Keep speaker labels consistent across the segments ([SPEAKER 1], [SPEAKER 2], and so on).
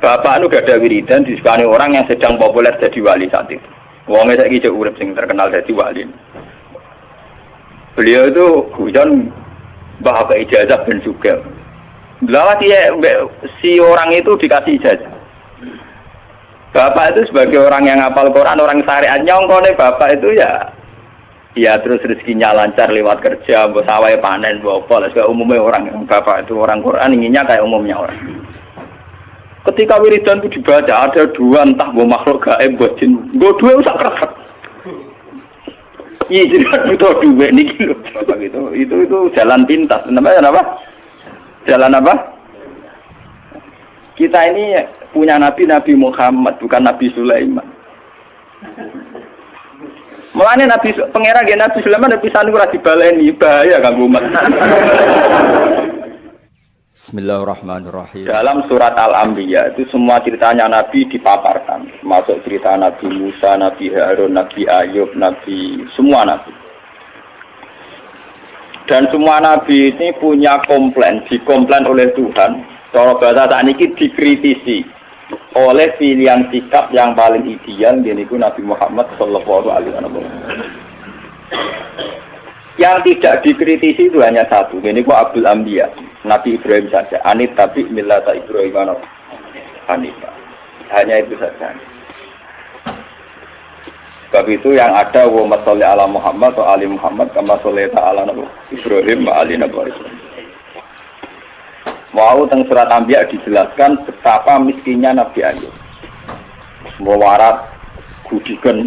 [SPEAKER 1] bapak itu gak ada wiridan disukani orang yang sedang populer jadi wali saat itu. Wongnya saiki cek urip sing terkenal jadi wali. Beliau itu hujan bapak ijazah ben juga. Lawat dia si orang itu dikasih ijazah. Bapak itu sebagai orang yang hafal Quran, orang syariat nyongkone bapak itu ya terus rezekinya lancar lewat kerja, mbok sawah panen, mbok apa, kayak umumnya orang bapak itu orang Quran inginnya kayak umumnya orang. Ketika wiridan itu dibaca ada dua entah mbok makhluk gaib mbok jin, mbok dua usah kresek. Iya jadi butuh dua niki lho, bapak itu jalan pintas, namanya apa? Jalan apa? Kita ini punya Nabi Muhammad, bukan Nabi Sulaiman. Mulanya Nabi pangeran gen Nabi Sulaiman pisan ora dibaleni bahaya kanggo umat.
[SPEAKER 2] Bismillahirrahmanirrahim.
[SPEAKER 1] Dalam surat Al-Anbiya itu semua ceritanya Nabi dipaparkan, termasuk cerita Nabi Musa, Nabi Harun, Nabi Ayub, semua Nabi. Dan semua Nabi ini punya dikomplain oleh Tuhan. Cara bahasa saat ini dikritisi oleh pilihan sikap yang paling ideal yaitu Nabi Muhammad Sallallahu Alaihi Wasallam. Yang tidak dikritisi itu hanya satu, yaitu Abdul Anbiya, Nabi Ibrahim saja. Anit tapi millata Ibrahim Hanifah. Hanya itu saja. Sebab itu yang ada wa sholli ala Muhammad wa ali Muhammad kama shallaita ala Ibrahim wa ali Ibrahim. Mau teng surat Anbiya dijelaskan betapa miskinnya Nabi Ayub. Mewarat gudikan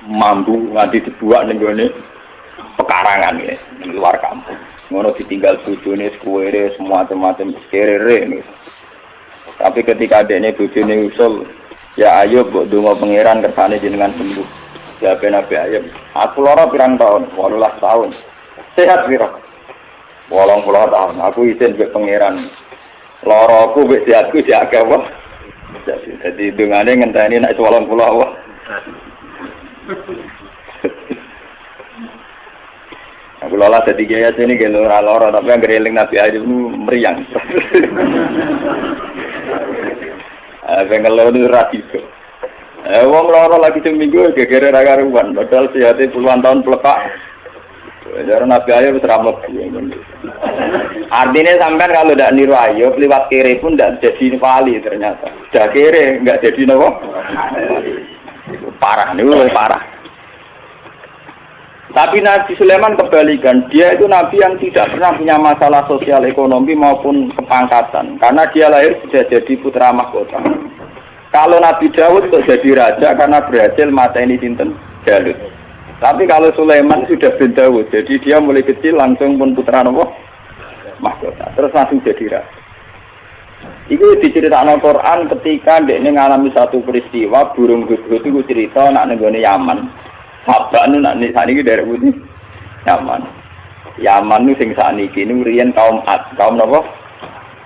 [SPEAKER 1] mampu nganti dibuat ning gone pekarangan ya, di luar kampung. Ngono ditinggal bojone sekuwere semua macam kerere nih. Tapi ketika adene bojone usul, ya Ayub mbok donga pangeran kersane jenengan sembuh. Ya Nabi Ayub, aku lara pirang tahun, 18 tahun. Sehat pira? 80 tahun. Aku izin mbek pangeran. Laraku mbek sehatku diakeh wae. Jadi dungane ngenteni nek 80 wae. Aku lola jadi gaya sini gitu ora tapi yang gereling Nabi Ayub itu meriang. Bengkel itu radiko. Wong loro lagi seminggu gegere ra karuan, padahal sehate puluhan tahun pelepak. Jadi Nabi Ayub teramuk. Artinya sampean kalau tidak niru Ayub lewat kiri pun tidak jadi wali ternyata. Sudah kiri enggak jadi nopo. Parah nih, parah. Tapi Nabi Sulaiman kebalikan, dia itu Nabi yang tidak pernah punya masalah sosial ekonomi maupun kepangkatan, karena dia lahir sudah jadi putra mahkota. Kalau Nabi Daud untuk jadi raja karena berhasil mateni sinten Jalut. Tapi kalau Sulaiman sudah bin Daud, jadi dia mulai kecil langsung pun putra nopo mahkota, terus langsung jadi raja. Itu diceritakan Al-Quran ketika dia mengalami satu peristiwa burung hudhud itu cerita nak nenggone Yaman. Sabak nu nak saniki dari putih Yaman. Yaman nu sing saniki nu riyen kaum Ad, kaum napa?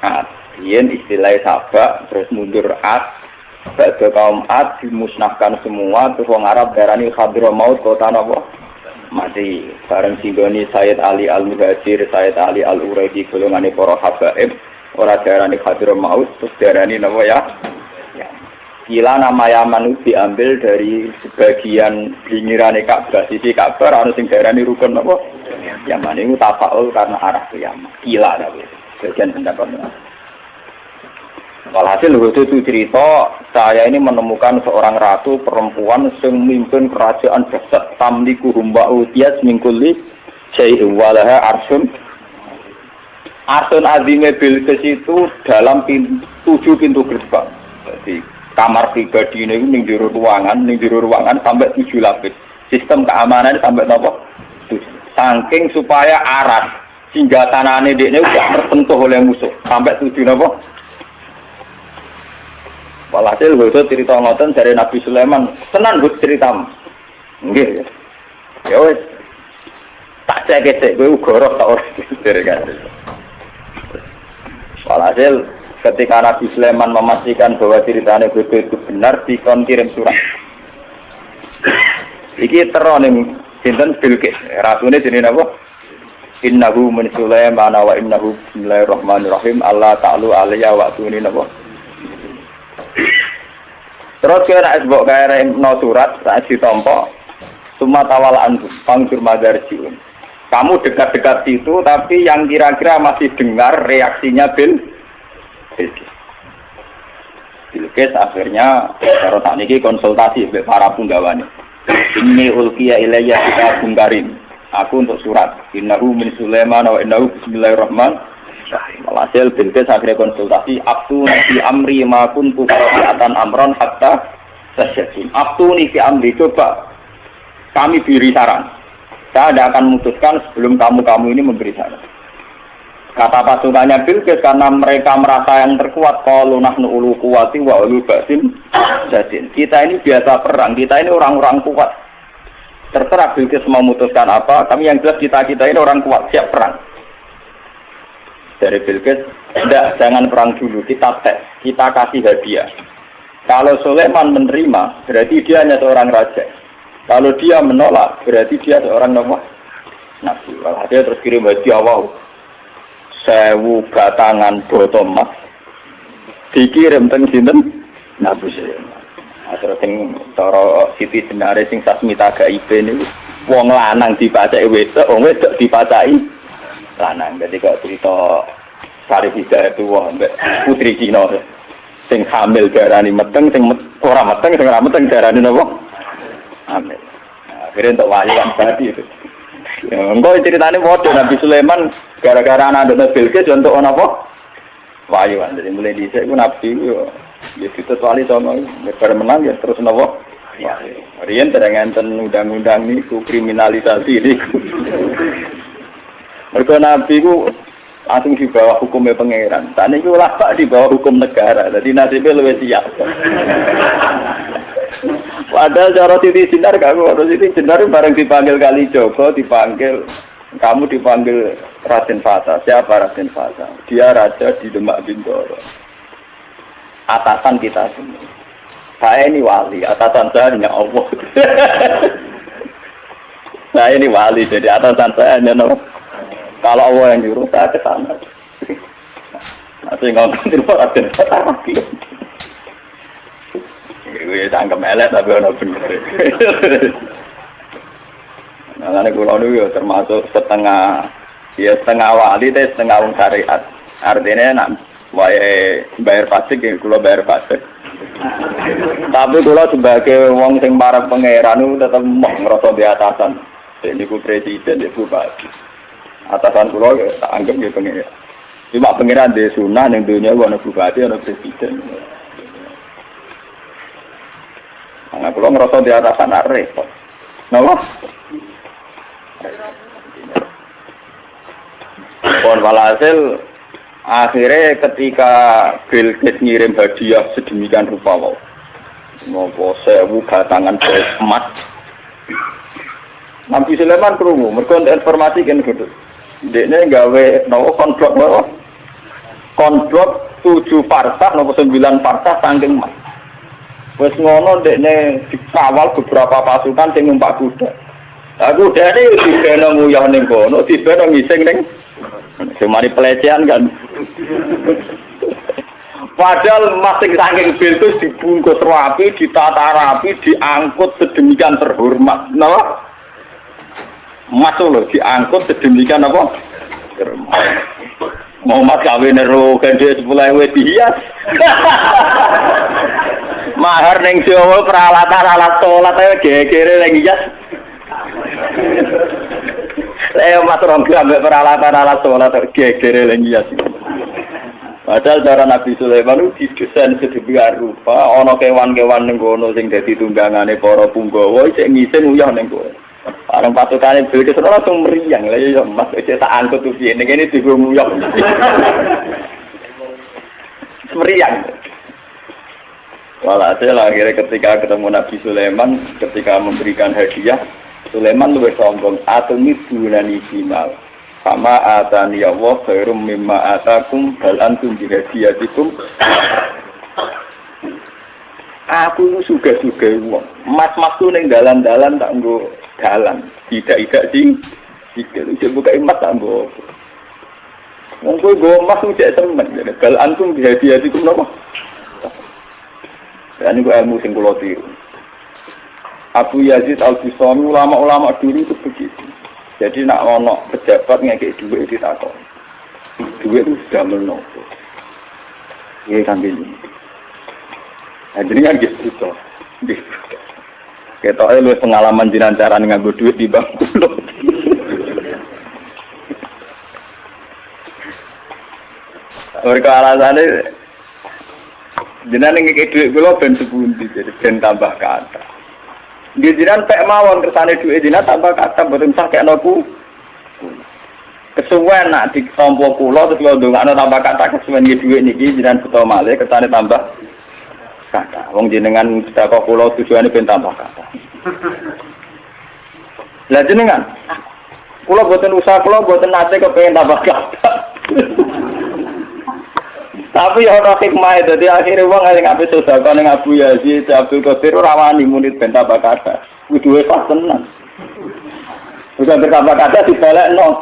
[SPEAKER 1] Ad. Riyen istilah Sabak terus mundur Ad. Badhe kaum Ad dimusnahkan semua terus wong Arab darani Hadramaut kota napa? Mati. Bareng singgoni Sayyid Ali Al-Muhajir, Sayyid Ali Al-Uraidi golongane para habaib, ora darani Hadramaut terus darani napa ya? Gila nama Yaman itu diambil dari sebagian pinggiran Ka'bah, sisi Ka'bah, ada yang darani rukun apa? Yaman itu tafaul karena arah ke Yaman. Gila tapi bagian pendapatnya. Walhasil itu cerita, saya ini menemukan seorang ratu perempuan yang memimpin kerajaan besar tamliku humba'u tias mingkuli syai'in walaha arsun. Arsun azime Bilqis itu dalam 7 pintu gerbang. Jadi kamar pribadi ini ning jero ruangan sampai 7 lapis. Sistem keamanan sampai nopo? Saking supaya aras hingga tanahane dekne udah tersentuh oleh musuh sampai 7 nopo? Walhasil itu cerita ngoten dari Nabi Sulaiman, tenan Gus ceritamu. Nggih. Ya wis. Tak cek-cek kowe ugoro tak ora kan. Walhasil ketika Nabi Sulaiman memastikan bahwa ceritanya itu benar, dikon kirim surat. Iki teron ning sinten Bilqis, ratune jenenge apa? Innahu min Sulaiman wa innahu bismillahirrahmanirrahim. Allah ta'ala alayya wa atuni napa? Terus kira esbok kaya no surat saat ditompo summa tawal antum pangkur madarjiun. Kamu dekat-dekat situ tapi yang kira-kira masih dengar reaksinya Bilqis akhirnya karo sakniki konsultasi mbek para punggawane. Ini ulqiya ilayya kitabun karim. Aku untuk surat. Innahu min Sulaiman wa innahu bismillahirrahmanirrahim. Walhasil Bilqis akhirnya konsultasi. Abtuni fi amri ma kuntu qati'atan amran hatta tasyakin. Abtuni fi amri, coba kami beri saran. Saya tidak akan memutuskan sebelum kamu ini memberi saran. Kata pasukannya Bilqis karena mereka merasa yang terkuat, qalu nahnu ulu quwwati wa ulu ba'sin jadin. Kita ini biasa perang, kita ini orang-orang kuat. Terserah Bilqis memutuskan apa, kami yang jelas kita ini orang kuat, siap perang. Dari Bilqis, tidak, jangan perang dulu, kita tes, kita kasih hadiah. Kalau Sulaiman menerima, berarti dia hanya seorang raja. Kalau dia menolak, berarti dia seorang nabi. Dia terus kirim hadiah, wow. 1000 batangan botol emas dikirim teng sinten Nabi Sulaiman. Terus sing cara Siti Jenare sing Sasmita Gaibe niku wong lanang dipacaki wedok, wong wedok dipacaki lanang. Dadi kok cerita Sari Hidayat wong mbek putri Cina sing hamil darani meteng, sing ora meteng, sing ora meteng darani napa? Hamil. Akhirnya untuk wali kan tadi itu. Enggak ceritanya bodoh Nabi Sulaiman gara-gara anak Bilqis untuk apa? Wahyu kan. Jadi mulai dhisik ku Nabi yo ya kita wali sono bar menang ya terus napa? Wahyu. Riyen dereng enten undang-undang niku kriminalisasi niku. Mergo Nabi ku langsung di bawah hukumnya pangeran. Tane iku lak di bawah hukum negara. Jadi nasibnya luwih siap. Padahal cara Siti Jenar kalau Siti Jenar bareng dipanggil Kalijogo, kamu dipanggil Raden Fata. Siapa Raden Fata? Dia raja di Demak Bintoro. Atasan kita semua. Saya ini wali, atasan saya hanya Allah. Saya ini wali, jadi atasan saya hanya Allah. Kalau Allah yang nyuruh saya ke sana. Nanti ngomongin Raden Fata lagi. Gue tangkap elek tapi ono bener. Nah, nek kula niku termasuk setengah wali teh setengah wong syariat. Artinya nak wae bayar pajak ya kula bayar pajak. Tapi kula sebagai wong sing parek pangeran niku tetep mok ngrasa di atasan. Niku presiden ya bupati. Atasan kula tak anggap ya pangeran. Cuma pangeran di sunah ning dunya ana bupati ana presiden. Nah, kalau ngerasa di atasan repot. Napa? Pon walhasil akhirnya ketika Bilqis ngirim hadiah sedemikian rupa wau. Ngopo 1000 batangan emas. Nabi Sulaiman krungu, mergo informasi kan gitu. Dekne gawe napa konblok 7 farsah napa 9 farsah saking emas. Wes ngono dekne dikawal beberapa pasukan sing numpak kuda. Lah kudane dibeno nguyah ning kono, dibeno ngising ning semari pelecehan kan. Padahal masing saking Bilqis dibungkus rapi, ditata rapi, diangkut sedemikian terhormat. Napa? Masuk lho diangkut sedemikian apa? Terhormat. Muhammad kawin ero gede 10.000 dihias. Mahar ning Jawa peralatan-alat salat ae gegere ning hias. Saya matur ambek peralatan-alat salat gegere ning hias. Padahal cara Nabi Sulaiman itu didesain sedemikian rupa, ana kewan-kewan ning kono sing dadi tunggangane para punggawa isih ngising uyah ning kono. Areng pasukane Bilqis langsung meriang. Lah ya Mas iki tak angkut piye ning kene diguyok. Meriang. Walhasil akhirnya ketika ketemu Nabi Sulaiman, ketika memberikan hadiah, Sulaiman lebih sombong. Atumi dunani simal, sama atani Allah khairum mimma atakum bal antum bihadiyatikum. Aku suga-suga wong. Mas-mas tu ning dalan-dalan tak nggo dalan. Tidak sing iki buka emas tak nggo. Wong kowe nggo emas cek temen. Bal antum bihadiyatikum napa? Dan ini ilmu sing kula tiru. Abu Yazid Al-Bustami ulama-ulama dulu itu begitu. Jadi nak ono pejabat ngekek duit ditakon. Duit itu sudah menopo. Iya kan gini. Nah, jadi kan gitu. Kita lu pengalaman jinan cara nganggo duit di bank kulo. Mereka alasannya jinan ngekek duit kulo ben sepundi jadi ben tambah kata. Dia jinan pek mawon kersane duit jinan tambah kata boten sak kenoku. Kesuwen nak ditompo kula terus lho ndongakno tambah kata kesuwen iki dhuwit niki jenengan beto malih ketane tambah kata. Wong jenengan sedekah kula tujuane ben tambah kata. Lah jenengan kula boten usaha kula boten nate kepengin tambah kata. Tapi ya ora hikmah dadi akhire wong sing ape sedekah ning Abu Yazid Abdul Qadir ora wani muni ben tambah kata. Kudu pas tenan. Bukan bertambah kata dibalik no.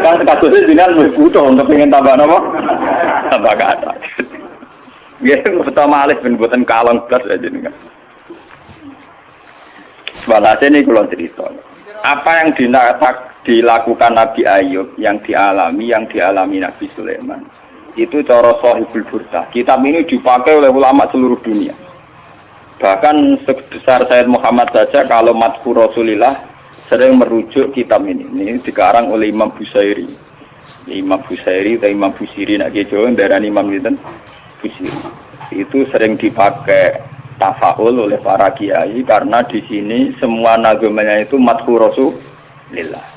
[SPEAKER 1] Kan kasusnya jenengan wis butuh untuk pengen tambah apa? Tambah kata. Ya betul malih ben boten kalong blas aja jenengan. Walhasil ini kula cerita. Apa yang dilakukan Nabi Ayub, yang dialami Nabi Sulaiman. Itu cara Shahihul Burdah. Kitab ini dipakai oleh ulama seluruh dunia. Bahkan sebesar Sayyid Muhammad saja kalau Madhur Rasulillah sering merujuk kitab ini. Ini dikarang oleh Imam Busairi. Imam Busairi atau Imam Busiri nak Jawa darani Imam Busiri. Itu sering dipakai tafaul oleh para kiai karena di sini semua nagamanya itu Madhur Rasulillah.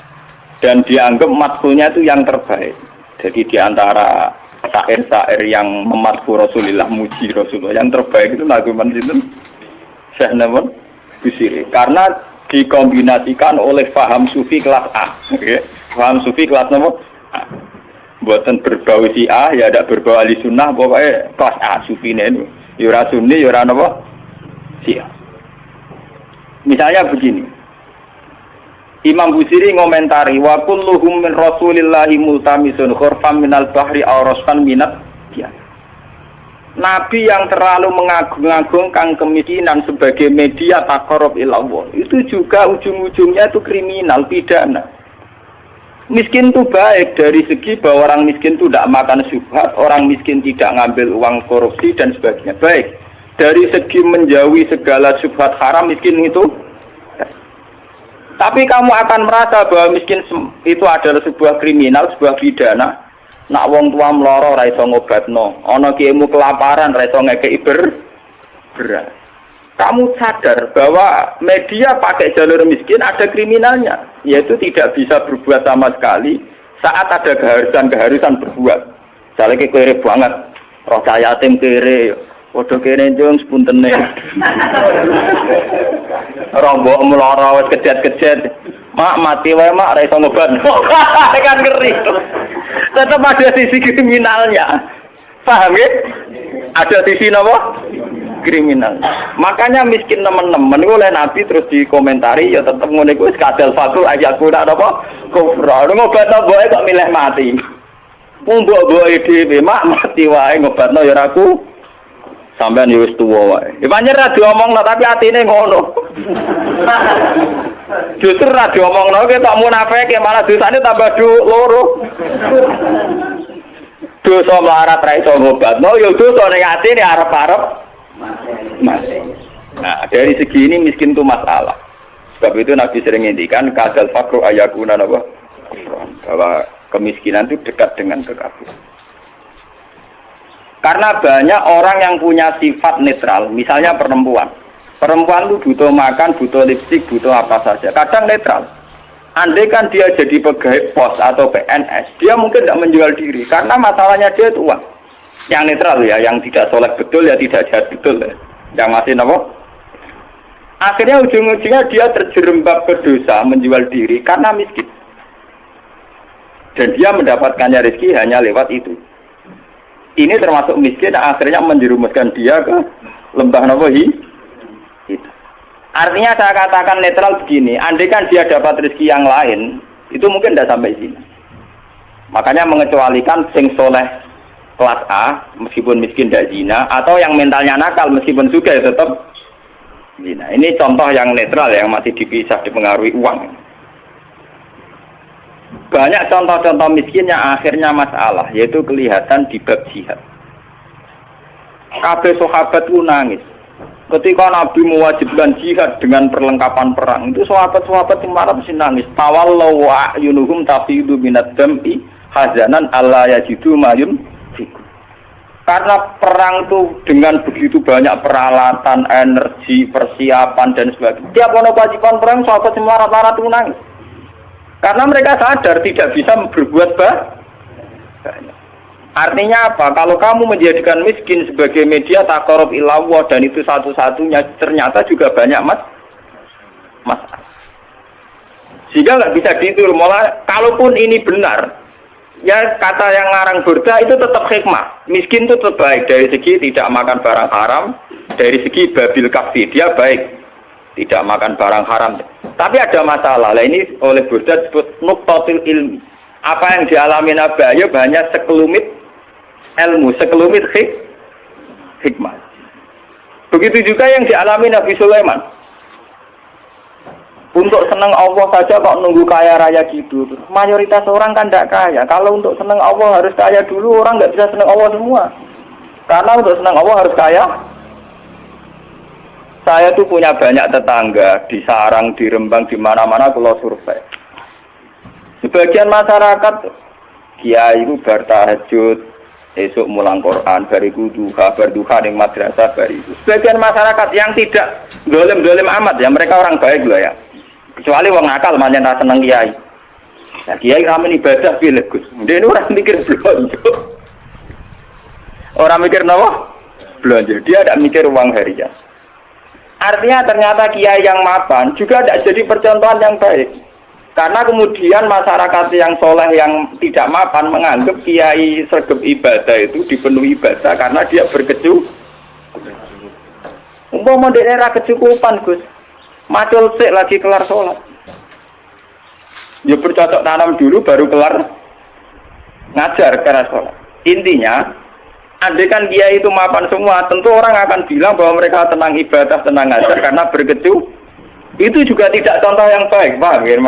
[SPEAKER 1] Dan dianggap madhurnya itu yang terbaik. Jadi di antara syair-syair yang memadhur Rasulillah, muji Rasulullah, yang terbaik itu nagaman itu Syekh Busiri. Karena dikombinasikan oleh paham sufi kelas A. Okay. Paham sufi kelas nomor A. Buatan berbau si A, ya ada berbau ahli sunnah, pokoknya kelas A sufi ini. Yura sunni, yura apa? Si A. Misalnya begini. Imam Busiri ngomentari wa kulluhum min Rasulillahi multamisun khurfam minal bahri aw rasfan minat ya. Nabi yang terlalu mengagung-agungkan kemiskinan sebagai media taqarrub ila Allah itu juga ujung-ujungnya itu kriminal pidana. Miskin itu baik dari segi bahwa orang miskin itu tidak makan syubhat, orang miskin tidak ngambil uang korupsi dan sebagainya. Baik. Dari segi menjauhi segala syubhat haram miskin itu. Tapi kamu akan merasa bahwa miskin itu adalah sebuah kriminal, sebuah pidana. Nak wong tua mloro ora iso ngobatno, ana kiaimu kelaparan ora iso ngekeki beras. Kamu sadar bahwa media pakai jalur miskin ada kriminalnya, yaitu tidak bisa berbuat sama sekali saat ada keharusan berbuat. Misalnya kere banget, roh yatim kere, padha kene njung sepuntene. Rombok meloro wis kejet-kejet. Mak mati wae mak ora iso ngobat. Kan ngeri. Tetap ada sisi kriminalnya. Paham ya? Ada sisi apa? Kriminal. Makanya miskin teman-teman oleh Nabi terus dikomentari ya tetap ngene iku wis kadal fakul ayaku ora apa? Kufra. Ngobatno boe kok milih mati. Mbok-mboke dhewe mak mati wae ngobatno ya ora aku. Sampeyan ya wis tuwa wae. Ya pancen ra diomongno tapi atine ngono. Justru ra diomongno ki tak munafik malah dosane tambah loro. Dosa melarat ra iso ngobatno ya dosa ning atine arep-arep mati. Nah, dari segi ini miskin itu masalah. Sebab itu Nabi sering ngendikan kadal fakru ayakuna apa? Bahwa kemiskinan itu dekat dengan kekafiran. Karena banyak orang yang punya sifat netral, misalnya perempuan. Perempuan itu butuh makan, butuh lipstik, butuh apa saja. Kadang netral. Andai kan dia jadi pegawai pos atau PNS, dia mungkin tidak menjual diri. Karena masalahnya dia itu uang. Yang netral ya, yang tidak soleh betul ya tidak jahat betul ya. Yang masih apa? Akhirnya ujung-ujungnya dia terjerembab ke dosa menjual diri karena miskin. Dan dia mendapatkannya rezeki hanya lewat itu. Ini termasuk miskin akhirnya menjerumuskan dia ke lembah nawahi. Artinya saya katakan netral begini, andai kan dia dapat rezeki yang lain, itu mungkin tidak sampai sini. Makanya mengecualikan sing soleh kelas A meskipun miskin tidak zina, atau yang mentalnya nakal meskipun suka tetap zina. Ini contoh yang netral yang masih dipisah dipengaruhi uang. Banyak contoh-contoh miskin yang akhirnya masalah, yaitu kelihatan di bab jihad. Kabeh sahabat itu nangis ketika Nabi mewajibkan jihad dengan perlengkapan perang. Itu sahabat-sahabat yang marah mesti nangis. Tawallahu wa ayunuhum tafidu minad dam'i hazanan alla yajidu mayun fikum. Karena perang itu dengan begitu banyak peralatan, energi, persiapan dan sebagainya. Tiap ono kewajiban perang sahabat yang marah-marah itu nangis. Karena mereka sadar tidak bisa berbuat banyak. Artinya apa? Kalau kamu menjadikan miskin sebagai media taqarrub ilallah dan itu satu-satunya, ternyata juga banyak masalah. Sehingga nggak bisa dihitung. Malah kalaupun ini benar, ya kata yang ngarang Burda itu tetap hikmah. Miskin itu tetap baik dari segi tidak makan barang haram, dari segi babil kafi dia baik, tidak makan barang haram. Tapi ada masalah. Lah ini oleh Burda disebut nuqtatil ilmi. Apa yang dialami Nabi Ayub hanya sekelumit ilmu, sekelumit hikmah. Begitu juga yang dialami Nabi Sulaiman. Untuk senang Allah saja kok nunggu kaya raya gitu. Mayoritas orang kan tidak kaya. Kalau untuk senang Allah harus kaya dulu, orang nggak bisa senang Allah semua. Karena untuk senang Allah harus kaya. Saya tuh punya banyak tetangga di Sarang, di Rembang, di mana-mana kalau survei. Sebagian masyarakat kiai itu bertahajud, esok mulang Quran, bariku duha, berduha di madrasah bariku. Sebagian masyarakat yang tidak dolim amat ya, mereka orang baik loh ya. Kecuali wong nakal manjen ra seneng kiai. Nah, kiai ramen ibadah pilih Gus. Dia orang mikir belanja. Orang mikir napa? Belanja. Dia tidak mikir uang harian. Artinya ternyata kiai yang mapan juga tidak jadi percontohan yang baik. Karena kemudian masyarakat yang soleh yang tidak mapan menganggap kiai sergap ibadah itu dipenuhi ibadah karena dia umpama daerah kecukupan Gus, macul sik lagi kelar sholat. Ya bercocok tanam dulu baru kelar ngajar kelar sholat. Intinya, andai kan kiai itu mapan semua, tentu orang akan bilang bahwa mereka tenang ibadah, tenang ngajar karena berkecukupan. Itu juga tidak contoh yang baik, paham ya?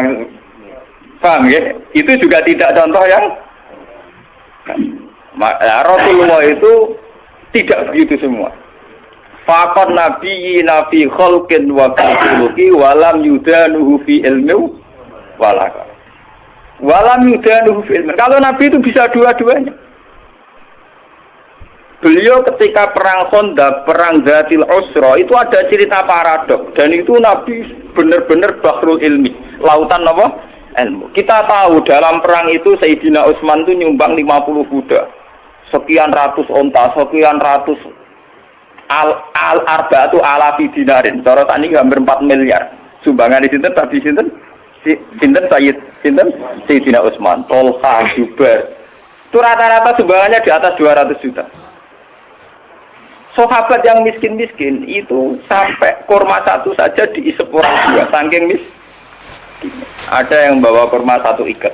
[SPEAKER 1] Paham ya? Itu juga tidak contoh yang Rasulullah itu tidak begitu semua. Faqad nabiyina fi khalqin wa khuluqi wa lam yudanuhu fi ilmi walaka. Wa lam yudanuhu fi ilmi. Kalau Nabi itu bisa dua-duanya. Beliau ketika perang Khandaq, perang Dzatil Usra itu ada cerita paradok dan itu Nabi benar-benar bahrul ilmi, lautan apa? Ilmu. Kita tahu dalam perang itu Sayyidina Utsman itu nyumbang 50 kuda, sekian ratus onta, sekian ratus al-arba'atu alafi dinarin. Cara tani hampir 4 miliar. Sumbangan di sinten tapi sinten Sayyidina Utsman, Tolha, Zubair. Itu rata-rata sumbangannya di atas 200 juta. Sahabat yang miskin-miskin itu sampai kurma satu saja diisep orang dua, saking miskin. Ada yang bawa kurma satu ikat.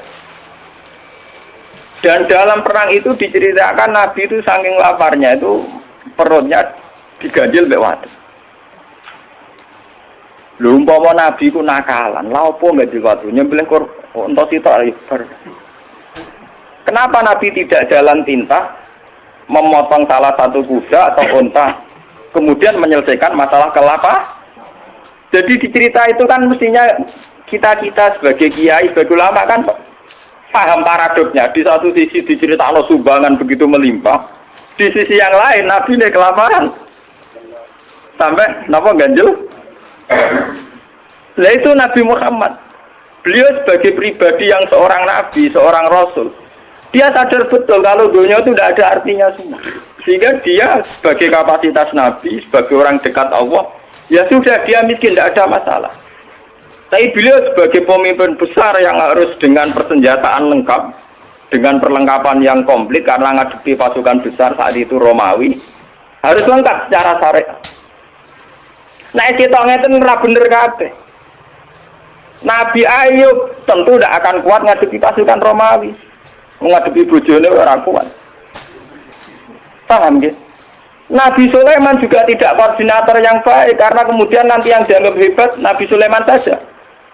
[SPEAKER 1] Dan dalam perang itu diceritakan Nabi itu saking laparnya itu perutnya diganjil mbek wadon. Lha umpama Nabi ku nakalan, lha opo mbek diwadu nyembelih unta sitok bar. Kenapa Nabi tidak jalan tinta? Memotong salah satu kuda atau unta, kemudian menyelesaikan masalah kelapa. Jadi di cerita itu kan mestinya kita sebagai kiai, sebagai ulama kan paham paradoknya. Di satu sisi diceritakan sumbangan begitu melimpah, di sisi yang lain Nabi ini kelaparan sampai napa ganjel. Nah itu Nabi Muhammad. Beliau sebagai pribadi yang seorang nabi, seorang rasul. Dia sadar betul kalau dunia itu tidak ada artinya semua. Sehingga dia sebagai kapasitas Nabi, sebagai orang dekat Allah, ya sudah dia miskin, tidak ada masalah. Tapi beliau sebagai pemimpin besar yang harus dengan persenjataan lengkap, dengan perlengkapan yang komplit karena ngadepi pasukan besar saat itu Romawi, harus lengkap secara syariat. Nah kita ngeten ora bener kabeh. Nabi Ayub tentu tidak akan kuat ngadepi pasukan Romawi. Menghadapi bojone ora kuat. Paham ya? Nabi Sulaiman juga tidak koordinator yang baik karena kemudian nanti yang dianggap hebat Nabi Sulaiman saja.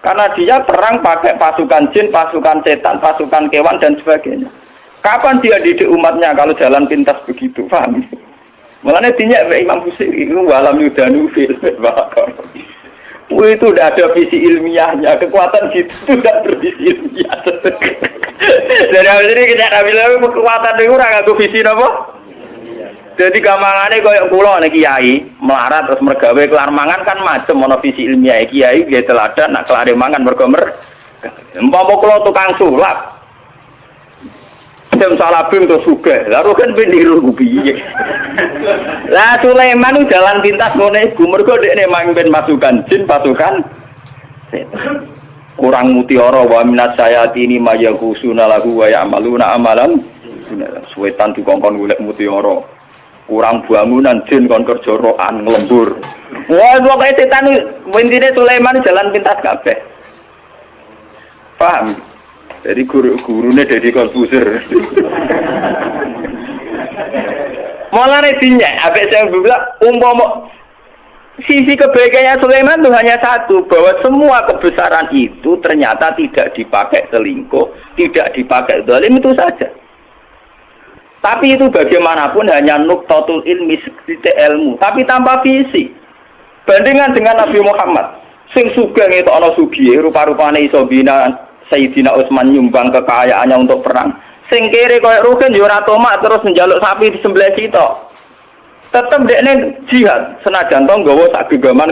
[SPEAKER 1] Karena dia perang pakai pasukan jin, pasukan setan, pasukan kewan dan sebagainya. Kapan dia didik umatnya kalau jalan pintas begitu? Paham? Mulanya dinyak Imam Busiri itu walam yudanu fil bakar. Itu tidak ada visi ilmiahnya, kekuatan itu tidak bervisi ilmiah. Dari awal ini kita bilang kekuatan itu orang aku visi apa? Jadi gampangane koyo kula nek kiai melarat terus mergawe kelar mangan kan macem ana visi ilmiah kiai nggih teladan nak kelare mangan mergo umpama kula tukang sulap jam salabim terus sugih lha kan pendiru piye lah Sulaiman jalan pintas ngene iku mergo dekne mamimpin pasukan jin pasukan setan kurang mutiara wa minat sayatini mayaghusuna lahu wa ya'maluna amalan setan dikongkon golek mutiara kurang bangunan jin kon kerja rokan nglembur. Wah, pokoke setan intine Sulaiman jalan pintas kabeh. Paham? Jadi gurune Deddy Corbuzier. Mulane dinyak, ambek saya bilang umpama sisi kebaikannya Sulaiman itu hanya satu, bahwa semua kebesaran itu ternyata tidak dipakai selingkuh, tidak dipakai zalim itu saja. Tapi itu bagaimanapun hanya nuktatul ilmi sedikit ilmu, tapi tanpa visi. Bandingan dengan Nabi Muhammad, sing sugih ngetokno sugih, rupa-rupane iso bina Sayyidina Utsman nyumbang kekayaannya untuk perang. Sing kere koyo Rukin yo ora tomak terus njaluk sapi di sebelah situ. Tetep dekne jihad, senajan to nggawa sak gegaman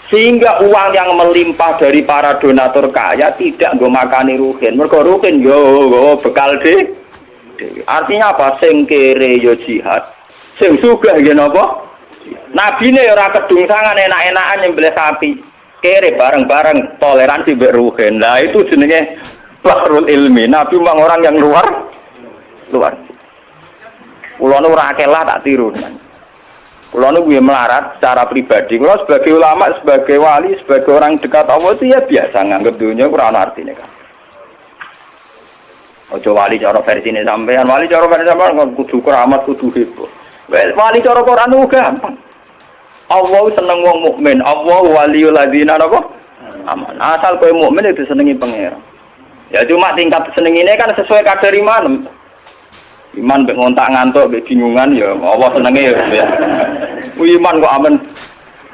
[SPEAKER 1] sehingga uang yang melimpah dari para donatur kaya tidak nggo makani Rukin. Mergo Rukin yo bekal de. Artinya apa? Sing kere yo jihad, sing sugih nggih napa? Nabine ora kedungsangan enak-enakan nyembelih sapi. Kere bareng-bareng toleransi mbek ruhen. Lah itu jenenge bahrul ilmi. Nabi memang orang yang luar. Kula nu ora akeh lah tak tiru. Kula nu kuwi melarat secara pribadi. Kula sebagai ulama, sebagai wali, sebagai orang dekat Allah itu ya biasa nganggep dunya ora ana artine kan. Ojo wali cara versine sampean, wali cara versine sampean kudu keramat, kudu heboh. Wali cara Quran itu gampang. Allah seneng wong mukmin, Allah waliyul ladzina apa? Aman. Asal kowe mukmin itu senengi pangeran. Ya cuma tingkat senengine kan sesuai kadar iman. Iman mbek ngontak ngantuk, mbek bingungan ya Allah senenge ya. Iman kok aman.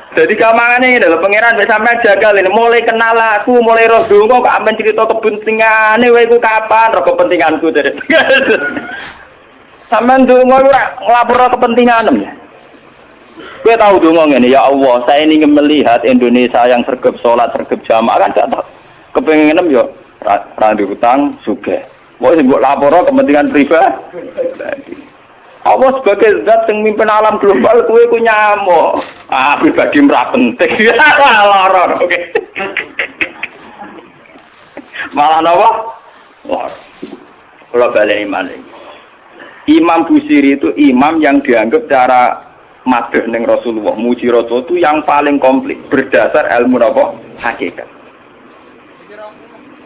[SPEAKER 1] Jadi kamangane ini lho pangeran mbek sampean jagal ini mulai kenal aku, mulai roh donga kok amen cerita kepentingane kowe iku kapan roh kepentinganku dari. Sampeyan donga ora nglapor kepentinganem ya. Kowe tahu donga ngene ya Allah, saya ingin melihat Indonesia yang sergap salat, sergap jamaah kan gak kepenginem yo ra ndek utang sugih. Kok sing mbok lapor kepentingan pribadi. Allah sebagai zat yang mimpin alam global kowe ku nyamuk. Pribadi ora penting. Lara oke. Malah napa? Wah. Kalau balik iman. Imam Busiri itu imam yang dianggap cara madheh ning Rasulullah, muji Rasul itu yang paling komplit berdasar ilmu napa? Hakikat.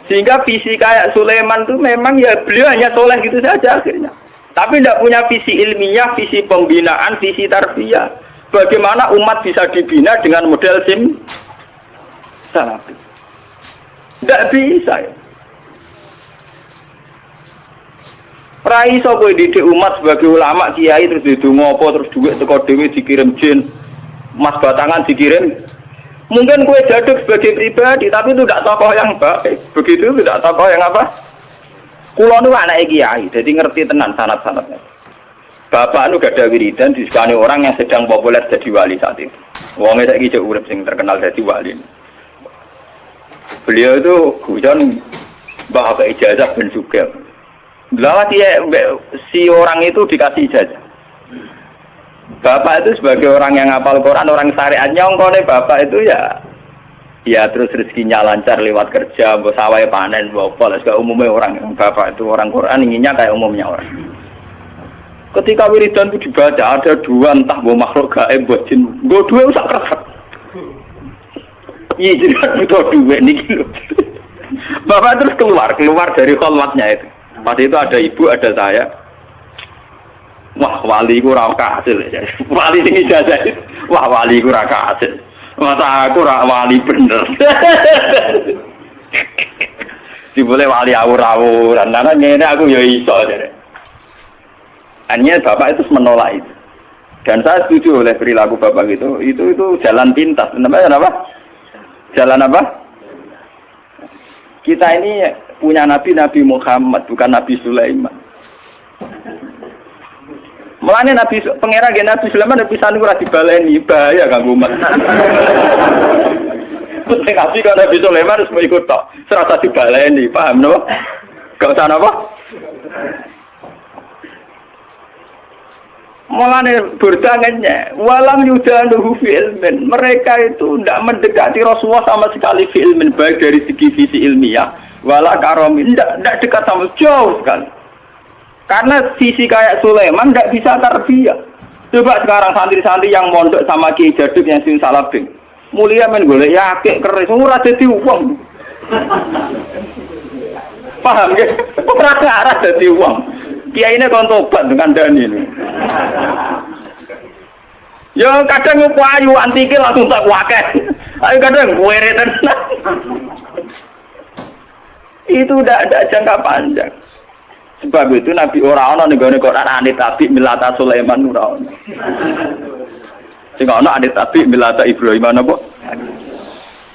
[SPEAKER 1] Sehingga visi kayak Sulaiman itu memang ya beliau hanya soleh gitu saja akhirnya. Tapi tidak punya visi ilmiah, visi pembinaan, visi tarbiyah. Bagaimana umat bisa dibina dengan model salafi? Tidak bisa ya. Rai iso kowe didik umat sebagai ulama kiai terus didonga apa terus duit teko dhewe dikirim jin. Mas batangan dikirim. Mungkin kowe jaduk sebagai pribadi tapi itu tidak tokoh yang baik. Begitu tidak tokoh yang apa? Kula nu anake kiai, jadi ngerti tenan sanad-sanadnya. Bapak nu gak ada wiridan disukani orang yang sedang populer jadi wali saat itu. Wonge saiki cek urip sing terkenal jadi wali. Beliau itu hujan bahasa ijazah ben sugih. Lawat si orang itu dikasih ijazah. Bapak itu sebagai orang yang hafal Quran, orang syariat nyongkone bapak itu ya terus rezekinya lancar lewat kerja, mbok sawahe panen, mbok apa lah umumnya orang bapak itu orang Quran inginnya kayak umumnya orang. Ketika wiridan itu dibaca ada dua entah mbok makhluk gaib mbok jin, mbok duwe sak kresek. Iya jadi butuh duwe niki lho. Bapak terus keluar dari kholwatnya itu. Pas itu ada ibu, ada saya. Wah, wali ku ora kasil. Wali sing ijazah. Wah, wali ku ora kasil. Masa aku ora wali bener. Dibole wali awur-awuran. Nana ngene aku ya iso jare. Hanya bapak itu menolak itu. Dan saya setuju oleh perilaku bapak itu jalan pintas. Namanya apa? Jalan apa? Kita ini punya Nabi Muhammad, bukan Nabi Sulaiman. Mulane pangeran Nabi Sulaiman bisa ora dibaleni, bahaya kanggo umat. Penting Nabi kan Nabi Sulaiman harus ikut tok. Serasa dibaleni, paham no? Gak usah apa? Mulane berdangannya, walam yudanuhu fi ilmin. Mereka itu tidak mendekati Rasulullah sama sekali fi ilmin, baik dari segi visi ilmiah, wala karomin, tidak dekat sama jauh sekali. Karena sisi kayak Sulaiman tidak bisa tarbiyah. Coba sekarang santri-santri yang mondok sama Kiai Jaduk yang sing salabing, mulia men golek yakek keris, ora dadi wong. Paham ya? Ora arah dadi wong. Kiai ini kon tobat dengan Dani ini. Ya kadang payu antike langsung tak wakeh. Ayo kadang kuwere tenan. Itu udah ada jangka panjang. Sebab itu Nabi ora ana ning gone Quran anit tabi milata Sulaiman ora ana. Sing ana anit tabi milata Ibrahim apa?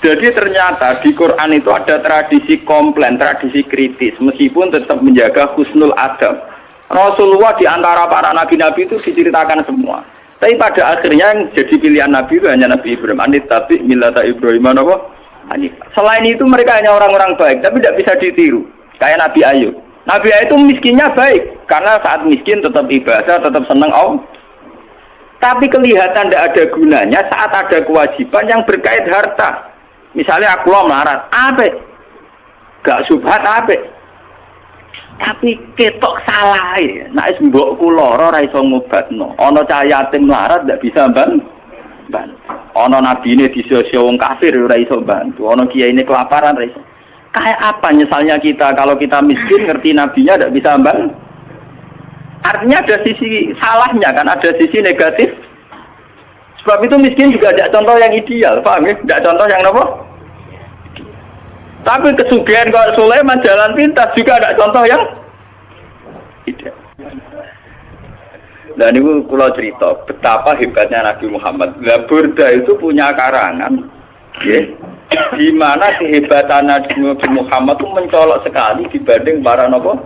[SPEAKER 1] Jadi ternyata di Quran itu ada tradisi komplain, tradisi kritis, meskipun tetap menjaga husnul adab. Rasulullah di antara para nabi-nabi itu diceritakan semua. Tapi pada akhirnya yang jadi pilihan Nabi itu hanya Nabi Ibrahim. Anit tapi milata Ibrahim apa? Selain itu mereka hanya orang-orang baik, tapi tidak bisa ditiru. Kayak Nabi Ayub. Nabi Ayub itu miskinnya baik, karena saat miskin tetap ibadah, tetap senang Allah. Tapi kelihatan tidak ada gunanya saat ada kewajiban yang berkait harta. Misalnya aku melarat, apa? Gak subhat apa? Tapi ketok salah ya. Nek mbokku lara ora iso ngobatno. Ana cah yatim melarat ndak bisa bantu. Ana nabine disio-sio wong kafir ora iso bantu. Ana kiyaine kelaparan ora iso. Kayak apa nyesalnya kita kalau kita miskin ngerti nabinya ndak bisa bantu. Artinya ada sisi salahnya kan, ada sisi negatif. Sebab itu miskin juga ada contoh yang ideal, paham ya? Tidak contoh yang apa? Tapi kesugihan kalau Sulaiman jalan pintas juga ada contoh yang tidak. Dan itu kalau cerita betapa hebatnya Nabi Muhammad. Burda itu punya karangan, ya, di mana kehebatan Nabi Muhammad itu mencolok sekali dibanding para nabi.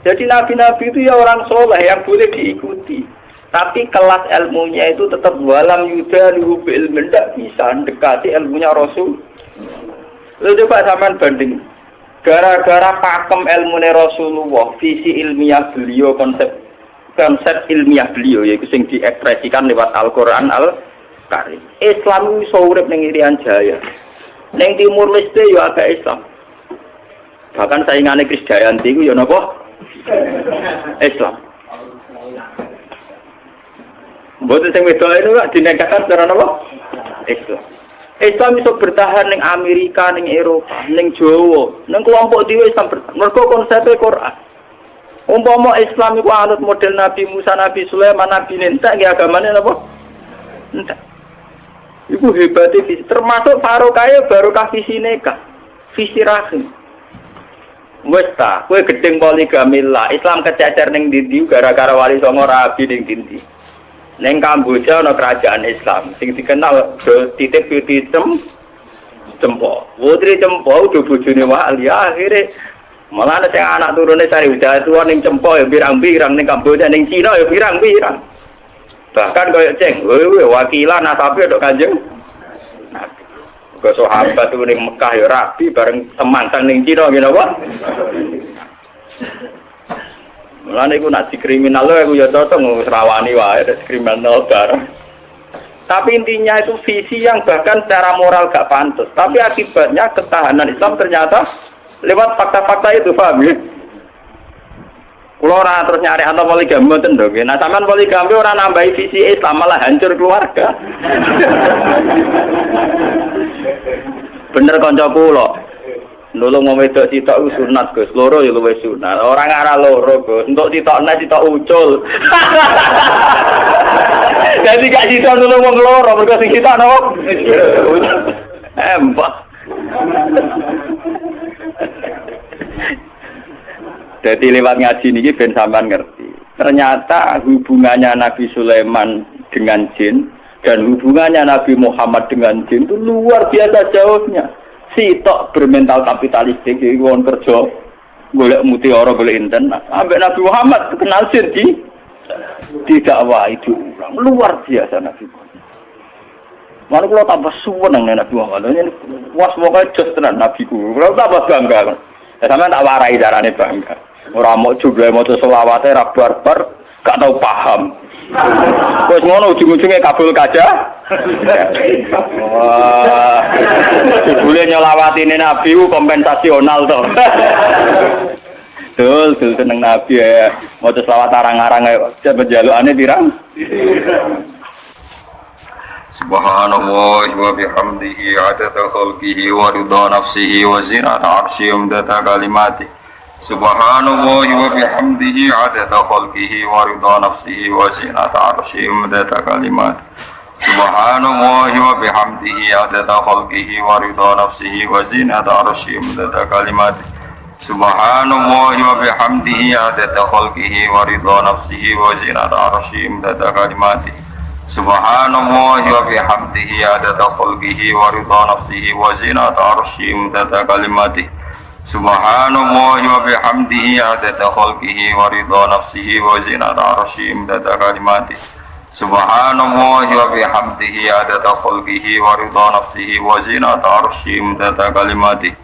[SPEAKER 1] Jadi nabi-nabi itu ya orang soleh yang boleh diikuti. Tapi kelas ilmunya itu tetap walam yudalu bil ilmin, tidak bisa mendekati ilmunya Rasul. Lalu coba sampean banding, gara-gara pakem ilmunya Rasulullah, visi ilmiah beliau, konsep ilmiah beliau, yaitu yang diekspresikan lewat Al-Quran Al-Karim. Islam itu urip ning Irian Jaya, ning Timur Leste ya agak Islam. Bahkan saingannya Krisdayanti itu ya napa? Islam. Mboten sing wedok itu gak dinegakkan secara napa? Islam. Islam bisa bertahan ning Amerika, ning Eropa, ning Jawa, ning kelompok dhewe Islam bertahan. Mergo konsepnya Quran. Umpama Islam iku anut model Nabi Musa, Nabi Sulaiman, Nabi Ninta, nggih agamane napa? Entek. Iku hebate visi. Termasuk barokah barokah visi nikah, visi rahim. Wes ta, kowe gedeng poligami lah. Islam kececer ning ndi gara-gara wali songo rabi ning ndi. Neng Kamboja ana kerajaan Islam sing dikenal titip putih Cempo. Putri Cempo udah bojone wali akhire malah ana anak turune cari Wijayatuwa ning Cempo ya pirang-pirang ning Kamboja ning Cina ya pirang-pirang. Bahkan koyo ceng, wakilan asape tok Kanjeng Nabi. Kok sahabat tuh ning Mekah ya rabi bareng semantang ning Cina ngene apa? Mulane iku nak dikriminal lho aku ya cocok ngrawani wae kriminal bareng. Tapi intinya itu visi yang bahkan secara moral gak pantas. Tapi akibatnya ketahanan Islam ternyata lewat fakta-fakta itu, paham ya? Kulo ora terus nyari antar poligami mboten lho. Nah, sampean poligami ora nambahi visi Islam malah hancur keluarga. Bener kanca kula. Nulung wong wedok sitok sunat Gus, loro ya luwih sunat. Ora ngarah loro Gus, entuk sitokne sitok ucul. Jadi gak sitok nulung wong loro, mergo sing sitok napa? Mbah. Jadi lewat ngaji niki ben sampean ngerti. Ternyata hubungannya Nabi Sulaiman dengan jin dan hubungannya Nabi Muhammad dengan jin itu luar biasa jauhnya. Sitok bermental kapitalistik iki wong kerja golek mutiara golek inten. Ambek Nabi Muhammad kenal jin tidak wah itu luar biasa Nabi Muhammad. Malah kalau tambah suweneng Nabi Muhammad. Ini was pokoke jos tenan nabiku. Kalau tambah bangga. Sampeyan tak warai carane bangga. Ora mau jumlah maca selawate ra barbar gak tau paham. Wes ngono ujung-ujunge kabul kaca. Wah. Jebule nyelawatine Nabi ku kompensasional to. Dul seneng Nabi ya. Maca selawat arang-arang ae penjalukane pirang?
[SPEAKER 3] Subhanallah wa bihamdihi adada khalqihi wa ridha nafsihi wa zinata arsyihi umdata kalimatihi. Subhanallah wa bihamdihi adada khalqihi wa ridha nafsihi wa zinata arsyihi umdata kalimatihi. Subhanallah wa bihamdihi adada khalqihi wa ridha nafsihi wa zinata arsyihi umdata kalimatihi. Subhanallah wa bihamdihi adada khalqihi wa ridha nafsihi wa zinata arsyihi umdata kalimatihi. Subhanallah wa bihamdihi adada khalqihi wa ridha nafsihi wa zinata arsyihi umdata kalimatihi. Subhanallah wa bihamdihi adada khalqihi wa ridha nafsihi wa zinata arsyihi umdata kalimatihi. Subhanallah wa bihamdihi adada khalqihi wa ridha nafsihi wa zinata arsyihi umdata kalimatihi.